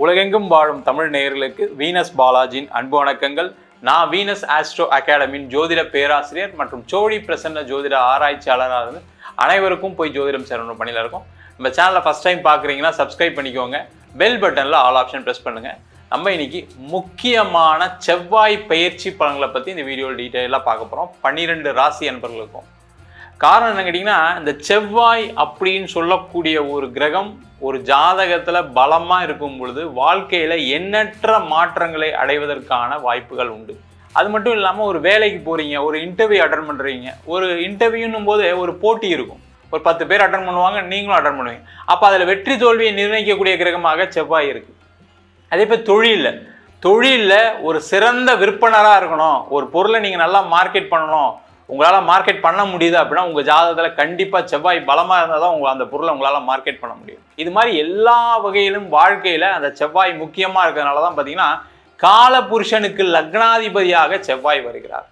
உலகெங்கும் வாழும் தமிழ் நேயர்களுக்கு வீனஸ் பாலாஜியின் அன்பு வணக்கங்கள். நான் வீனஸ் ஆஸ்ட்ரோ அகாடமியின் ஜோதிட பேராசிரியர் மற்றும் சோழி பிரசன்ன ஜோதிட ஆராய்ச்சியாளராக இருந்து அனைவருக்கும் போய் ஜோதிடம் சேரணும் பணியில் இருக்கும். நம்ம சேனலை ஃபஸ்ட் டைம் பார்க்குறீங்கன்னா சப்ஸ்கிரைப் பண்ணிக்கோங்க. பெல் பட்டனில் ஆல் ஆப்ஷன் ப்ரெஸ் பண்ணுங்கள். நம்ம இன்னைக்கு முக்கியமான செவ்வாய் பயிற்சி பலன்களை பற்றி இந்த வீடியோவில் டீட்டெயிலாக பார்க்க போகிறோம். 12 ராசி அன்பர்களுக்கும். காரணம் என்ன கேட்டிங்கன்னா, இந்த செவ்வாய் அப்படின்னு சொல்லக்கூடிய ஒரு கிரகம் ஒரு ஜாதகத்தில் பலமாக இருக்கும் பொழுது வாழ்க்கையில் எண்ணற்ற மாற்றங்களை அடைவதற்கான வாய்ப்புகள் உண்டு. அது மட்டும் இல்லாமல் ஒரு வேலைக்கு போகிறீங்க, ஒரு இன்டர்வியூ அட்டன் பண்ணுறீங்க. ஒரு இன்டர்வியூன்னும் போது ஒரு போட்டி இருக்கும். ஒரு 10 பேர் அட்டன் பண்ணுவாங்க, நீங்களும் அட்டன் பண்ணுவீங்க. அப்போ அதில் வெற்றி தோல்வியை நிர்ணயிக்கக்கூடிய கிரகமாக செவ்வாய் இருக்குது. அதே போல் தொழிலில் ஒரு சிறந்த விற்பனராக இருக்கணும், ஒரு பொருளை நீங்கள் நல்லா மார்க்கெட் பண்ணணும், உங்களால் மார்க்கெட் பண்ண முடியுது அப்படின்னா உங்கள் ஜாதகத்தில் கண்டிப்பாக செவ்வாய் பலமாக இருந்தால் தான் அந்த பொருளை உங்களால் மார்க்கெட் பண்ண முடியும். இது மாதிரி எல்லா வகையிலும் வாழ்க்கையில் அந்த செவ்வாய் முக்கியமாக இருக்கிறதுனால தான் பார்த்தீங்கன்னா காலபுருஷனுக்கு லக்னாதிபதியாக செவ்வாய் வருகிறார்.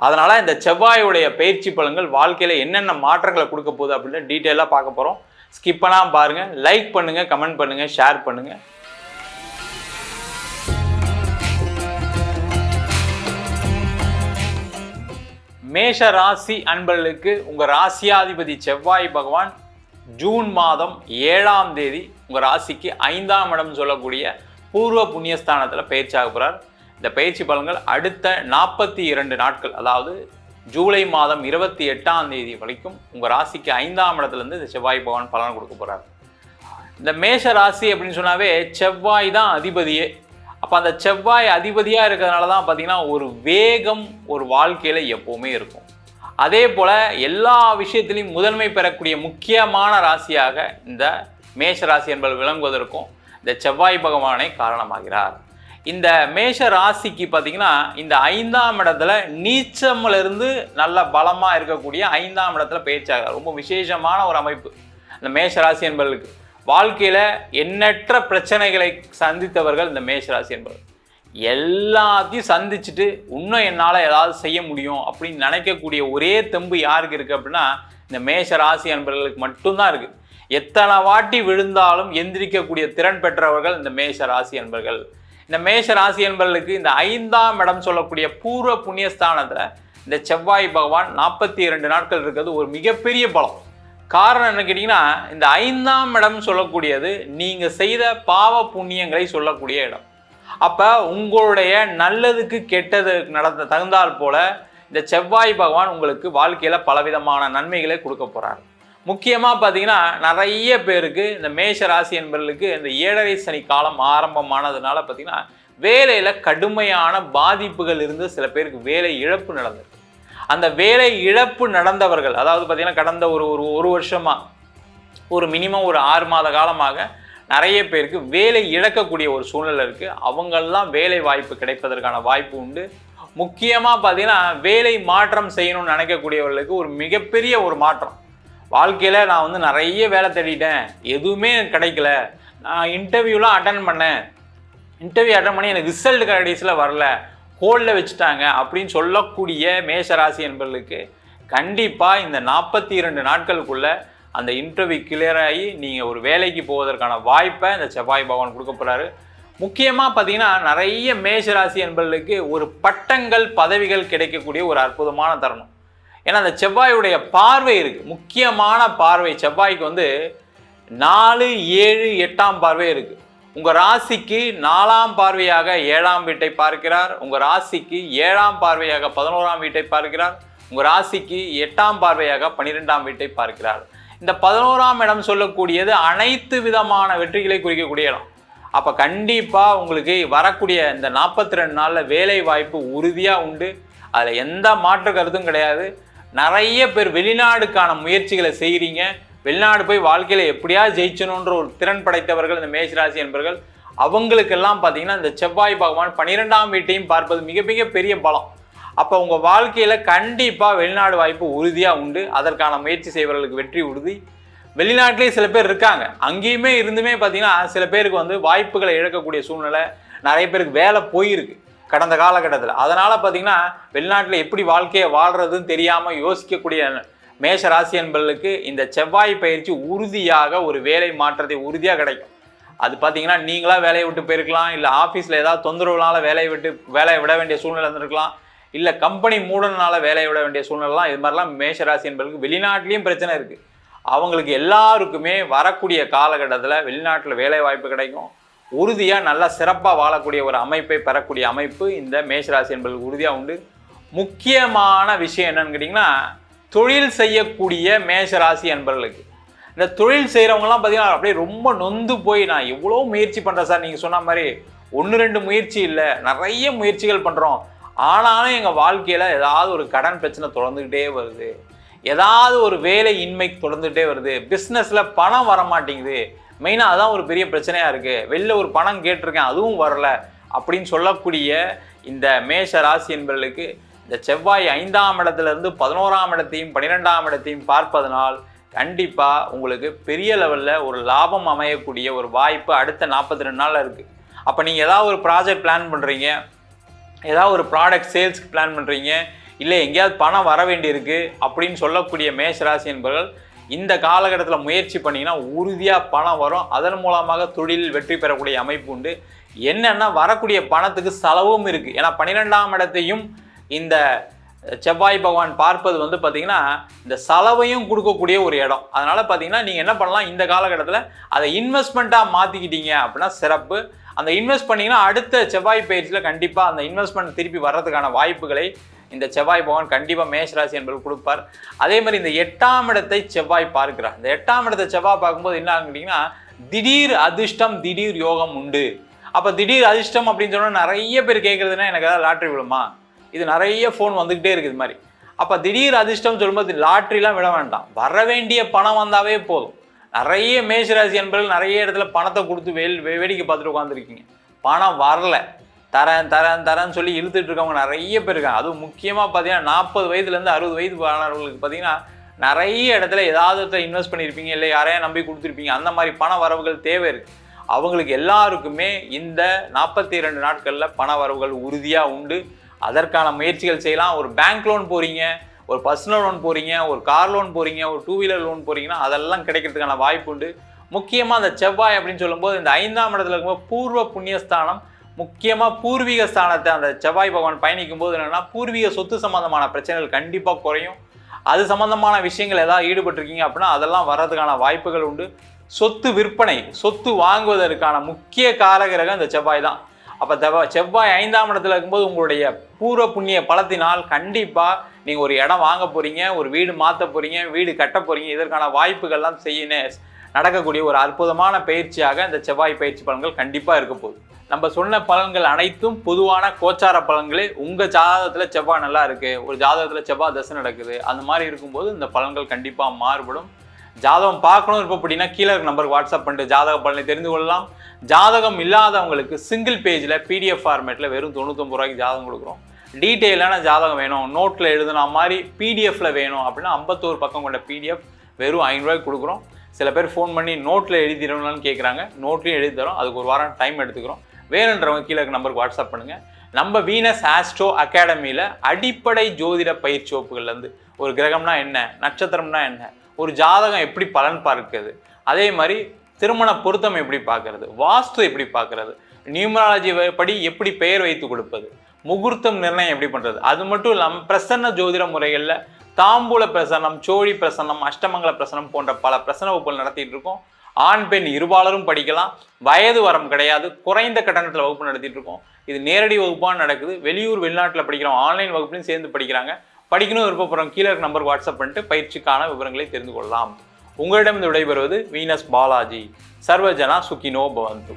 அதனால் இந்த செவ்வாயுடைய பயிற்சி பலன்கள் வாழ்க்கையில் என்னென்ன மாற்றங்களை கொடுக்க போகுது அப்படின்னு டீட்டெயிலாக பார்க்க போகிறோம். ஸ்கிப் பண்ணாமல் பாருங்கள், லைக் பண்ணுங்கள், கமெண்ட் பண்ணுங்கள், ஷேர் பண்ணுங்கள். மேஷ ராசி அன்பர்களுக்கு உங்கள் ராசியாதிபதி செவ்வாய் பகவான் ஜூன் மாதம் 7ஆம் தேதி உங்கள் ராசிக்கு 5ஆம் இடம் சொல்லக்கூடிய பூர்வ புண்ணியஸ்தானத்தில் பயிற்சியாக போகிறார். இந்த பயிற்சி பலன்கள் அடுத்த 42 நாட்கள், அதாவது ஜூலை மாதம் 28ஆம் தேதி வரைக்கும் உங்கள் ராசிக்கு 5ஆம் இடத்துலேருந்து இந்த செவ்வாய் பகவான் பலன் கொடுக்க போகிறார். இந்த மேஷ ராசி அப்படின்னு சொன்னாவே செவ்வாய் தான் அதிபதியே. அப்போ அந்த செவ்வாய் அதிபதியாக இருக்கிறதுனால தான் பார்த்தீங்கன்னா ஒரு வேகம் ஒரு வாழ்க்கையில் எப்போவுமே இருக்கும். அதே போல் எல்லா விஷயத்திலையும் முதன்மை பெறக்கூடிய முக்கியமான ராசியாக இந்த மேஷ ராசி என்பது விளங்குவதற்கும் இந்த செவ்வாய் பகவானை காரணமாகிறார். இந்த மேஷ ராசிக்கு பார்த்தீங்கன்னா இந்த 5ஆம் இடத்துல நீச்சமிலிருந்து நல்ல பலமாக இருக்கக்கூடிய 5ஆம் இடத்துல பயிற்சியாகிறார். ரொம்ப விசேஷமான ஒரு அமைப்பு இந்த மேஷ ராசி என்பவர்களுக்கு. வாழ்க்கையில் எண்ணற்ற பிரச்சனைகளை சந்தித்தவர்கள் இந்த மேஷராசி என்பவர். எல்லாத்தையும் சந்திச்சுட்டு இன்னும் என்னால் ஏதாவது செய்ய முடியும் அப்படின்னு நினைக்கக்கூடிய ஒரே தெம்பு யாருக்கு இருக்குது அப்படின்னா இந்த மேஷ ராசி என்பவர்களுக்கு மட்டும்தான் இருக்குது. எத்தனை வாட்டி விழுந்தாலும் எந்திரிக்கக்கூடிய திறன் பெற்றவர்கள் இந்த மேஷ ராசி என்பவர்கள். இந்த மேஷ ராசி என்பவர்களுக்கு இந்த 5ஆம் இடம் சொல்லக்கூடிய பூர்வ புண்ணியஸ்தானத்தில் இந்த செவ்வாய் பகவான் 42 நாட்கள் இருக்கிறது ஒரு மிகப்பெரிய பலம். காரணம் என்ன கேட்டிங்கன்னா, இந்த 5ஆம் இடம் சொல்லக்கூடியது நீங்கள் செய்த பாவ புண்ணியங்களை சொல்லக்கூடிய இடம். அப்போ உங்களுடைய நல்லதுக்கு கெட்டது தகுந்தால் போல இந்த செவ்வாய் பகவான் உங்களுக்கு வாழ்க்கையில் பலவிதமான நன்மைகளை கொடுக்க போகிறார். முக்கியமாக பார்த்தீங்கன்னா நிறைய பேருக்கு இந்த மேஷ ராசி என்பவர்களுக்கு இந்த 7.5 சனி காலம் ஆரம்பமானதுனால பார்த்தீங்கன்னா வேலையில் கடுமையான பாதிப்புகள் இருந்து சில பேருக்கு வேலை இழப்பு நடந்திருக்கு. அந்த வேலை இழப்பு நடந்தவர்கள், அதாவது பார்த்தீங்கன்னா கடந்த ஒரு வருஷமாக ஒரு மினிமம் ஒரு 6 மாத காலமாக நிறைய பேருக்கு வேலை இழக்கக்கூடிய ஒரு சூழ்நிலை இருக்குது. அவங்களெலாம் வேலை வாய்ப்பு கிடைப்பதற்கான வாய்ப்பு உண்டு. முக்கியமாக பார்த்தீங்கன்னா வேலை மாற்றம் செய்யணும்னு நினைக்கக்கூடியவர்களுக்கு ஒரு மிகப்பெரிய ஒரு மாற்றம். வாழ்க்கையில் நான் நிறைய வேலை தேடிட்டேன், எதுவுமே கிடைக்கல, நான் இன்டர்வியூலாம் அட்டன் பண்ணேன், இன்டர்வியூ அட்டன் பண்ணி எனக்கு ரிசல்ட் கடைசியில் வரல, ஹோல்டில் வச்சுட்டாங்க அப்படின்னு சொல்லக்கூடிய மேஷராசி என்பவர்களுக்கு கண்டிப்பாக இந்த 42 நாட்களுக்குள்ளே அந்த இன்டர்வியூ கிளியர் ஆகி நீங்கள் ஒரு வேலைக்கு போவதற்கான வாய்ப்பை இந்த செவ்வாய் பகவான் கொடுக்க போகிறாரு. முக்கியமாக பார்த்தீங்கன்னா நிறைய மேஷராசி என்பவர்களுக்கு ஒரு பட்டங்கள் பதவிகள் கிடைக்கக்கூடிய ஒரு அற்புதமான தருணம். ஏன்னா அந்த செவ்வாயுடைய பார்வை இருக்குது, முக்கியமான பார்வை. செவ்வாய்க்கு 4, 7, 8ஆம் பார்வை இருக்குது. உங்கள் ராசிக்கு 4ஆம் பார்வையாக 7ஆம் வீட்டை பார்க்கிறார். உங்கள் ராசிக்கு 7ஆம் பார்வையாக 11ஆம் வீட்டை பார்க்கிறார். உங்கள் ராசிக்கு 8ஆம் பார்வையாக 12ஆம் வீட்டை பார்க்கிறார். இந்த 11ஆம் இடம் சொல்லக்கூடியது அனைத்து விதமான வெற்றிகளை குறிக்கக்கூடிய இடம். அப்போ கண்டிப்பாக உங்களுக்கு வரக்கூடிய இந்த 42 நாளில் வேலை வாய்ப்பு உறுதியாக உண்டு. அதில் எந்த மாற்று கருத்தும் கிடையாது. நிறைய பேர் வெளிநாடுக்கான முயற்சிகளை செய்கிறீங்க. வெளிநாடு போய் வாழ்க்கையில் எப்படியாவது ஜெயிச்சணுன்ற ஒரு திறன் படைத்தவர்கள் இந்த மேஷராசி என்பவர்கள். அவங்களுக்கெல்லாம் பார்த்தீங்கன்னா இந்த செவ்வாய் பகவான் 12ஆம் வீட்டையும் பார்ப்பது மிக மிக பெரிய பலம். அப்போ உங்கள் வாழ்க்கையில் கண்டிப்பாக வெளிநாடு வாய்ப்பு உறுதியாக உண்டு. அதற்கான முயற்சி செய்வர்களுக்கு வெற்றி உறுதி. வெளிநாட்டிலே சில பேர் இருக்காங்க, அங்கேயுமே இருந்துமே பார்த்தீங்கன்னா சில பேருக்கு வாய்ப்புகளை இழக்கக்கூடிய சூழ்நிலை, நிறைய பேருக்கு வேலை போயிருக்கு கடந்த காலகட்டத்தில். அதனால் பார்த்தீங்கன்னா வெளிநாட்டில் எப்படி வாழ்க்கையை வாழ்கிறதுன்னு தெரியாமல் யோசிக்கக்கூடிய மேஷ ராசி என்பவர்களுக்கு இந்த செவ்வாய் பயிற்சி உறுதியாக ஒரு வேலை மாற்றத்தை உறுதியாக கிடைக்கும். அது பார்த்தீங்கன்னா நீங்களாக வேலையை விட்டு போயிருக்கலாம், இல்லை ஆஃபீஸில் ஏதாவது தொந்தரவுனால வேலையை விட வேண்டிய சூழ்நிலை இருந்திருக்கலாம், இல்லை கம்பெனி மூடனால வேலையை விட வேண்டிய சூழ்நிலைலாம். இது மாதிரிலாம் மேஷராசி என்பவர்களுக்கு வெளிநாட்டிலையும் பிரச்சனை இருக்குது. அவங்களுக்கு எல்லாருக்குமே வரக்கூடிய காலகட்டத்தில் வெளிநாட்டில் வேலை வாய்ப்பு கிடைக்கும். உறுதியாக நல்லா சிறப்பாக வாழக்கூடிய ஒரு அமைப்பை பெறக்கூடிய அமைப்பு இந்த மேஷராசி என்பவர்களுக்கு உறுதியாக உண்டு. முக்கியமான விஷயம் என்னன்னு கேட்டிங்கன்னா, தொழில் செய்யக்கூடிய மேஷராசி என்பவர்களுக்கு, இந்த தொழில் செய்கிறவங்கலாம் பார்த்தீங்கன்னா அப்படியே ரொம்ப நொந்து போய், நான் எவ்வளோ முயற்சி பண்ணுறேன் சார், நீங்கள் சொன்ன மாதிரி 1-2 முயற்சி இல்லை, நிறைய முயற்சிகள் பண்ணுறோம், ஆனாலும் எங்கள் வாழ்க்கையில் ஏதாவது ஒரு கடன் பிரச்சனை தொடர்ந்துக்கிட்டே வருது, ஏதாவது ஒரு வேலை இன்மை தொடர்ந்துகிட்டே வருது, பிஸ்னஸில் பணம் வர மாட்டேங்குது, மெயினாக அதுதான் ஒரு பெரிய பிரச்சனையாக இருக்குது, வெளில ஒரு பணம் கேட்டிருக்கேன் அதுவும் வரல அப்படின்னு சொல்லக்கூடிய இந்த மேஷ ராசி என்பவர்களுக்கு இந்த செவ்வாய் 5ஆம் இடத்துலேருந்து 11ஆம் இடத்தையும் 12ஆம் இடத்தையும் பார்ப்பதனால் கண்டிப்பாக உங்களுக்கு பெரிய லெவலில் ஒரு லாபம் அமையக்கூடிய ஒரு வாய்ப்பு அடுத்த 42 நாளில் இருக்குது. அப்போ நீங்கள் ஏதாவது ஒரு ப்ராஜெக்ட் பிளான் பண்ணுறீங்க, ஏதாவது ஒரு ப்ராடக்ட் சேல்ஸ்க்கு பிளான் பண்ணுறீங்க, இல்லை எங்கேயாவது பணம் வர வேண்டியிருக்கு அப்படின்னு சொல்லக்கூடிய மேஷராசி என்பவர்கள் இந்த காலகட்டத்தில் முயற்சி பண்ணிங்கன்னா உறுதியாக பணம் வரும். அதன் மூலமாக தொழிலில் வெற்றி பெறக்கூடிய அமைப்பு உண்டு. என்னென்னா வரக்கூடிய பணத்துக்கு செலவும் இருக்குது. ஏன்னா 12ஆம் இடத்தையும் இந்த செவ்வாய் பகவான் பார்ப்பது வந்து பார்த்திங்கன்னா இந்த செலவையும் கொடுக்கக்கூடிய ஒரு இடம். அதனால் பார்த்திங்கன்னா நீங்கள் என்ன பண்ணலாம், இந்த காலகட்டத்தில் அதை இன்வெஸ்ட்மெண்ட்டாக மாற்றிக்கிட்டீங்க அப்படின்னா சிறப்பு. அந்த இன்வெஸ்ட் பண்ணிங்கன்னா அடுத்த செவ்வாய் பயிற்சியில் கண்டிப்பாக அந்த இன்வெஸ்ட்மெண்ட் திருப்பி வர்றதுக்கான வாய்ப்புகளை இந்த செவ்வாய் பகவான் கண்டிப்பாக மேஷராசி என்பது கொடுப்பார். அதே மாதிரி இந்த 8ஆம் இடத்தை செவ்வாய் பார்க்கிறார். இந்த 8ஆம் இடத்தை செவ்வாய் பார்க்கும்போது என்ன ஆகுங்கன்னா, திடீர் அதிர்ஷ்டம் திடீர் யோகம் உண்டு. அப்போ திடீர் அதிர்ஷ்டம் அப்படின்னு சொன்னால் நிறைய பேர் கேட்குறதுன்னா எனக்கு ஏதாவது லாட்ரி விழுமா, இது நிறைய ஃபோன் வந்துக்கிட்டே இருக்குது இது மாதிரி. அப்போ திடீர் அதிர்ஷ்டம் சொல்லும்போது லாட்ரிலாம் விட வேண்டாம், வர வேண்டிய பணம் வந்தாவே போதும். நிறைய மேஷராசி என்பவர்கள் நிறைய இடத்துல பணத்தை கொடுத்து வேடிக்கை பார்த்துட்டு உட்காந்துருக்கீங்க, பணம் வரல, தரேன்னு சொல்லி இழுத்துட்டு இருக்கவங்க நிறைய பேர் இருக்காங்க. அதுவும் முக்கியமாக பார்த்தீங்கன்னா 40 வயதுலேருந்து 60 வயது ஆனவர்களுக்கு பார்த்தீங்கன்னா நிறைய இடத்துல ஏதாவது இன்வெஸ்ட் பண்ணியிருப்பீங்க, இல்லை யாரையா நம்பி கொடுத்துருப்பீங்க, அந்த மாதிரி பண வரவுகள் தேவை இருக்குது. அவங்களுக்கு எல்லாருக்குமே இந்த 42 நாட்களில் பண வரவுகள் உறுதியாக உண்டு. அதற்கான முயற்சிகள் செய்யலாம். ஒரு பேங்க் லோன் போகிறீங்க, ஒரு பர்சனல் லோன் போகிறீங்க, ஒரு கார் லோன் போகிறீங்க, ஒரு 2 வீலர் லோன் போகிறீங்கன்னா அதெல்லாம் கிடைக்கிறதுக்கான வாய்ப்பு உண்டு. முக்கியமாக அந்த செவ்வாய் அப்படின்னு சொல்லும்போது இந்த 5ஆம் இடத்துல இருக்கும்போது பூர்வ புண்ணியஸ்தானம், முக்கியமாக பூர்வீக ஸ்தானத்தை அந்த செவ்வாய் பகவான் பயணிக்கும் போது என்னென்னா பூர்வீக சொத்து சம்மந்தமான பிரச்சனைகள் கண்டிப்பாக குறையும். அது சம்மந்தமான விஷயங்கள் ஏதாவது ஈடுபட்டிருக்கீங்க அப்படின்னா அதெல்லாம் வர்றதுக்கான வாய்ப்புகள் உண்டு. சொத்து விற்பனை, சொத்து வாங்குவதற்கான முக்கிய காரகிரகம் இந்த செவ்வாய் தான். அப்போ செவ்வாய் 5ஆம் இடத்துல இருக்கும்போது உங்களுடைய பூர்வ புண்ணிய பலத்தினால் கண்டிப்பாக நீங்கள் ஒரு இடம் வாங்க போகிறீங்க, ஒரு வீடு மாற்ற போகிறீங்க, வீடு கட்ட போகிறீங்க. இதற்கான வாய்ப்புகள்லாம் நடக்கக்கூடிய ஒரு அற்புதமான பயிற்சியாக இந்த செவ்வாய் பயிற்சி பலன்கள் கண்டிப்பாக இருக்க போகுது. நம்ம சொன்ன பலன்கள் அனைத்தும் பொதுவான கோச்சார பலன்களே. உங்கள் ஜாதகத்தில் செவ்வாய் நல்லா இருக்குது, ஒரு ஜாதகத்தில் செவ்வாய் தசை நடக்குது, அந்த மாதிரி இருக்கும்போது இந்த பலன்கள் கண்டிப்பாக மாறுபடும். ஜாதகம் பார்க்கணும் இருப்போம் அப்படின்னா கீழே நம்பருக்கு வாட்ஸ்அப் பண்ணிட்டு ஜாதக பலனை தெரிந்து கொள்ளலாம். ஜாதகம் இல்லாதவங்களுக்கு சிங்கிள் பேஜில் PDF ஃபார்மேட்டில் வெறும் 99 ரூபாய்க்கு ஜாதகம் கொடுக்குறோம். டீட்டெயிலான ஜாதகம் வேணும், நோட்டில் எழுதுனா மாதிரி PDFல வேணும் அப்படின்னா 51 பக்கம் கொண்ட PDF வெறும் 500 ரூபாய்க்கு கொடுக்குறோம். சில பேர் ஃபோன் பண்ணி நோட்டில் எழுதிடணும்னு கேட்குறாங்க, நோட்லையும் எழுதி தரோம். அதுக்கு ஒரு வாரம் டைம் எடுத்துக்கிறோம். வேணுன்றவங்க கீழே நம்பருக்கு வாட்ஸ்அப் பண்ணுங்கள். நம்ம வீனஸ் ஆஸ்ட்ரோ அகாடமியில் அடிப்படை ஜோதிட பயிற்சி வகுப்புகள்லேருந்து ஒரு கிரகம்னா என்ன, நட்சத்திரம்னா என்ன, ஒரு ஜாதகம் எப்படி பலன் பார்க்குறது, அதே மாதிரி திருமண பொருத்தம் எப்படி பார்க்கறது, வாஸ்து எப்படி பார்க்கறது, நியூமராலஜி படி எப்படி பெயர் வைத்து கொடுப்பது, முகூர்த்தம் நிர்ணயம் எப்படி பண்ணுறது, அது மட்டும் இல்லாமல் பிரசன்ன ஜோதிட முறைகளில் தாம்பூல பிரசன்னம், சோழி பிரசன்னம், அஷ்டமங்கல பிரசன்னம் போன்ற பல பிரசன்ன வகுப்புகள் நடத்திட்டு இருக்கோம். ஆண் பெண் இருபாலரும் படிக்கலாம், வயது வரம் கிடையாது, குறைந்த கட்டணத்தில் வகுப்பு நடத்திட்டு இருக்கோம். இது நேரடி வகுப்பாக நடக்குது. வெளியூர் வெளிநாட்டில் படிக்கிறோம், ஆன்லைன் வகுப்புலையும் சேர்ந்து படிக்கிறாங்க. படிக்கணும் விருப்பப்படுறோம் கீழே நம்பருக்கு வாட்ஸ்அப் பண்ணிட்டு பயிற்சிக்கான விவரங்களை தெரிந்து கொள்ளலாம். உங்களிடம் விடைபெறுவது வீனஸ் பாலாஜி. சர்வஜனா சுகினோ பவந்து.